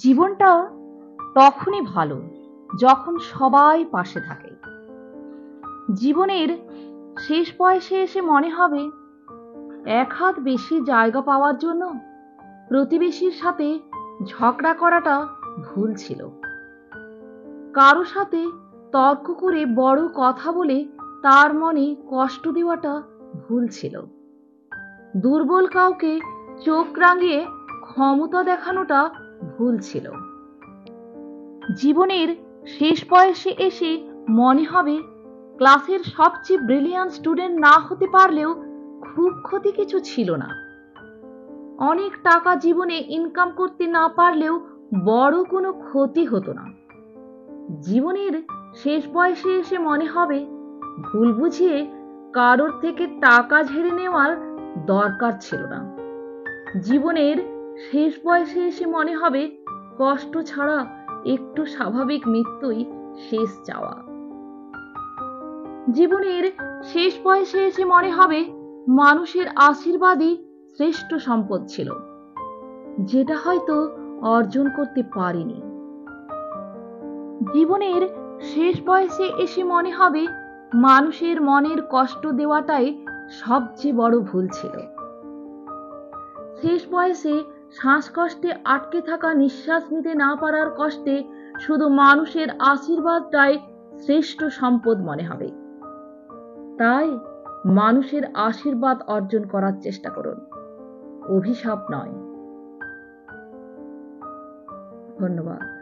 জীবনটা তখনই ভালো যখন সবাই পাশে থাকে। জীবনের শেষ বয়সে এসে মনে হবে এক হাত বেশি জায়গা পাওয়ার জন্য প্রতিবেশীর সাথে ঝগড়া করাটা ভুল ছিল। কারো সাথে তর্ক করে বড় কথা বলে তার মনে কষ্ট দেওয়াটা ভুল ছিল। দুর্বল কাউকে চোখ রাঙিয়ে ক্ষমতা দেখানোটা ভুল ছিল। জীবনের শেষ বয়সে এসে মনে হবে ক্লাসের সবচেয়ে ব্রিলিয়ান্ট স্টুডেন্ট না হতে পারলেও খুব ক্ষতি কিছু ছিল না। অনেক টাকা জীবনে ইনকাম করতে না পারলেও বড় কোনো ক্ষতি হতো না। জীবনের শেষ বয়সে এসে মনে হবে ভুল বুঝিয়ে কারোর থেকে টাকা ঝেড়ে নেওয়ার দরকার ছিল না। জীবনের শেষ বয়সে এসে মনে হবে কষ্ট ছাড়া একটু স্বাভাবিক মৃত্যুই শেষ চাওয়া। জীবনের শেষ বয়সে এসে মনে হবে মানুষের আশীর্বাদই শ্রেষ্ঠ সম্পদ ছিল, যেটা হয়তো অর্জন করতে পারিনি। জীবনের শেষ বয়সে এসে মনে হবে মানুষের মনের কষ্ট দেওয়াটাই সবচেয়ে বড় ভুল ছিল। শেষ বয়সে শ্বাসকষ্টে আটকে থাকা নিঃশ্বাস নিতে না পারার কষ্টে শুধু মানুষের আশীর্বাদটাই শ্রেষ্ঠ সম্পদ মনে হবে। তাই মানুষের আশীর্বাদ অর্জন করার চেষ্টা করুন, অভিশাপ নয়। ধন্যবাদ।